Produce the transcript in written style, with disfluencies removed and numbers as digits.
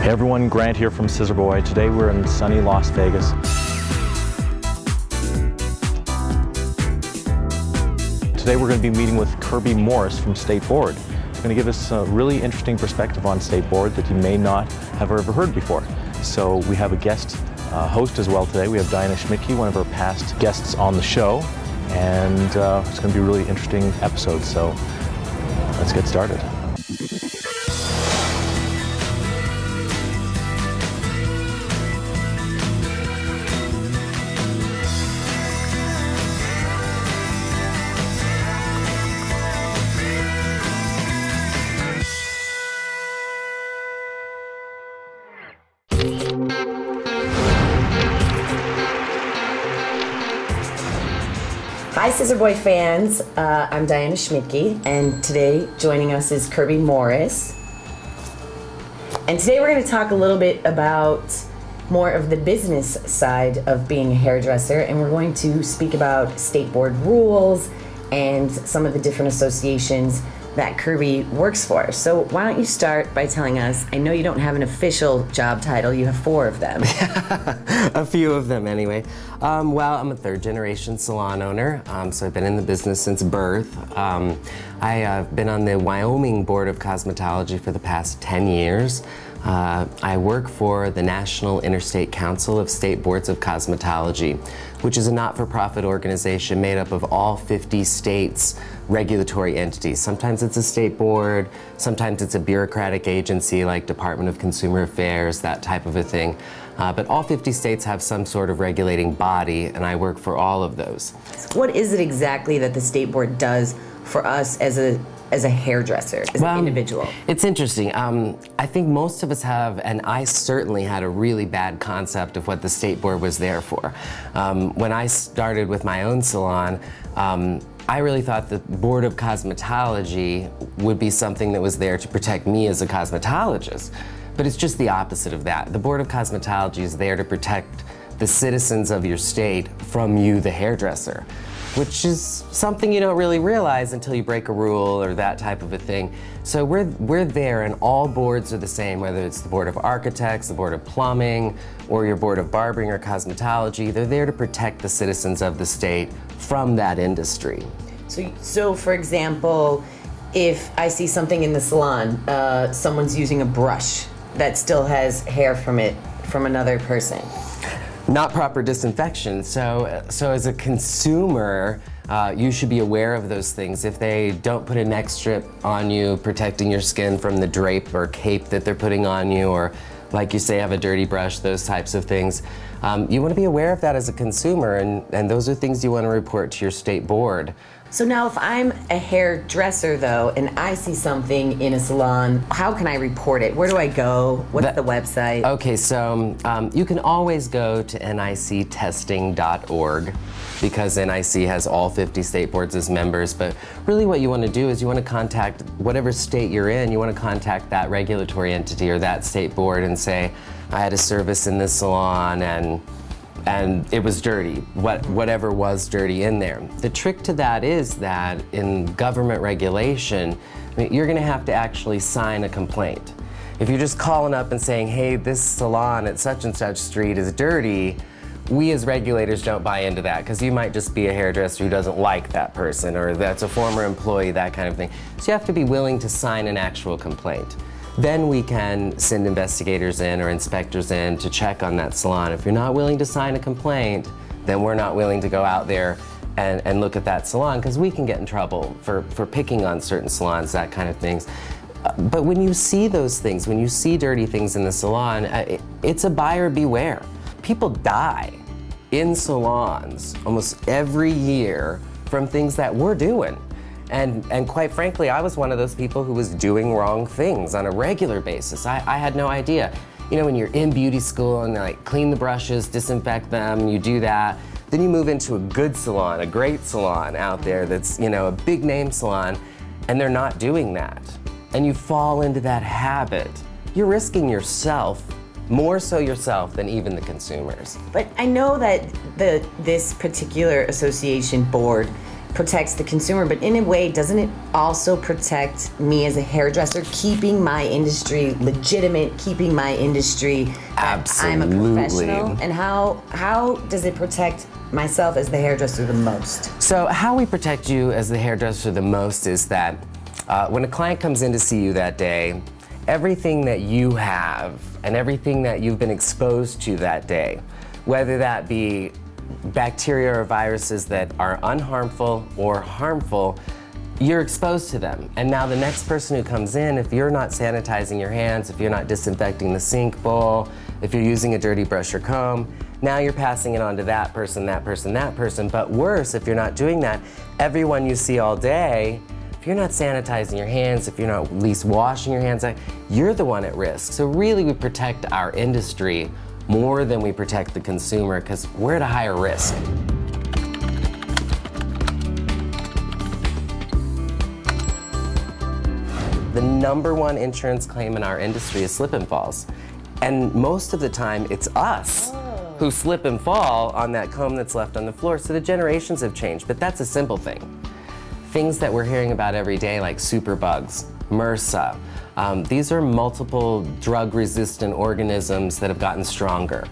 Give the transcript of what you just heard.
Hey everyone, Grant here from Scissorboy. Today we're in sunny Las Vegas. Today we're going to be meeting with Kirby Morris from State Board. He's going to give us a really interesting perspective on State Board that you may not have ever heard before. So we have a guest host as well today. We have Diana Schmidtke, one of our past guests on the show, and it's going to be a really interesting episode. So let's get started. Hi Scissorboy fans, I'm Diana Schmidtke, and today joining us is Kirby Morris. And today we're going to talk a little bit about more of the business side of being a hairdresser, and we're going to speak about State Board rules and some of the different associations that Kirby works for. So why don't you start by telling us, I know you don't have an official job title, you have 4 of them. A few of them anyway. Well, I'm a 3rd generation salon owner, so I've been in the business since birth. I've been on the Wyoming Board of Cosmetology for the past 10 years. I work for the National Interstate Council of State Boards of Cosmetology, which is a not-for-profit organization made up of all 50 states' regulatory entities. Sometimes it's a state board, sometimes it's a bureaucratic agency like Department of Consumer Affairs, that type of a thing. But all 50 states have some sort of regulating body, and I work for all of those. What is it exactly that the State Board does for us as a hairdresser, as an individual? It's interesting. I think most of us have, and I certainly had a really bad concept of what the State Board was there for. When I started with my own salon, I really thought the Board of Cosmetology would be something that was there to protect me as a cosmetologist. But it's just the opposite of that. The Board of Cosmetology is there to protect the citizens of your state from you, the hairdresser, which is something you don't really realize until you break a rule or that type of a thing. So we're there, and all boards are the same, whether it's the Board of Architects, the Board of Plumbing, or your Board of Barbering or Cosmetology. They're there to protect the citizens of the state from that industry. So for example, if I see something in the salon, someone's using a brush that still has hair from it, from another person. Not proper disinfection. So as a consumer, you should be aware of those things. If they don't put a neck strip on you, protecting your skin from the drape or cape that they're putting on you, or like you say, have a dirty brush, those types of things. You want to be aware of that as a consumer, and those are things you want to report to your state board. So now if I'm a hairdresser though, and I see something in a salon, how can I report it? Where do I go? What's the website? Okay, so you can always go to nictesting.org because NIC has all 50 state boards as members, but really what you want to do is you want to contact whatever state you're in, you want to contact that regulatory entity or that state board and say, I had a service in this salon and it was dirty, whatever was dirty in there. The trick to that is that in government regulation, you're gonna have to actually sign a complaint. If you're just calling up and saying, hey, this salon at such and such street is dirty, we as regulators don't buy into that because you might just be a hairdresser who doesn't like that person or that's a former employee, that kind of thing. So you have to be willing to sign an actual complaint. Then we can send investigators in or inspectors in to check on that salon. If you're not willing to sign a complaint, then we're not willing to go out there and look at that salon because we can get in trouble for picking on certain salons, that kind of things. But when you see those things, when you see dirty things in the salon, it's a buyer beware. People die in salons almost every year from things that we're doing. And quite frankly, I was one of those people who was doing wrong things on a regular basis. I had no idea. You know, when you're in beauty school and they like clean the brushes, disinfect them, you do that. Then you move into a good salon, a great salon out there that's, you know, a big name salon, and they're not doing that. And you fall into that habit. You're risking yourself, more so yourself than even the consumers. But I know that this particular association board protects the consumer, but in a way, doesn't it also protect me as a hairdresser, keeping my industry legitimate, keeping my industry Absolutely. I'm a professional? And how does it protect myself as the hairdresser the most? So how we protect you as the hairdresser the most is that when a client comes in to see you that day, everything that you have and everything that you've been exposed to that day, whether that be bacteria or viruses that are unharmful or harmful, you're exposed to them. And now the next person who comes in, if you're not sanitizing your hands, if you're not disinfecting the sink bowl, if you're using a dirty brush or comb, now you're passing it on to that person, that person, that person. But worse, if you're not doing that, everyone you see all day, if you're not sanitizing your hands, if you're not at least washing your hands, you're the one at risk. So really we protect our industry more than we protect the consumer because we're at a higher risk. The #1 insurance claim in our industry is slip and falls. And most of the time it's us who slip and fall on that comb that's left on the floor. So the generations have changed, but that's a simple thing. Things that we're hearing about every day like superbugs, MRSA, these are multiple drug-resistant organisms that have gotten stronger.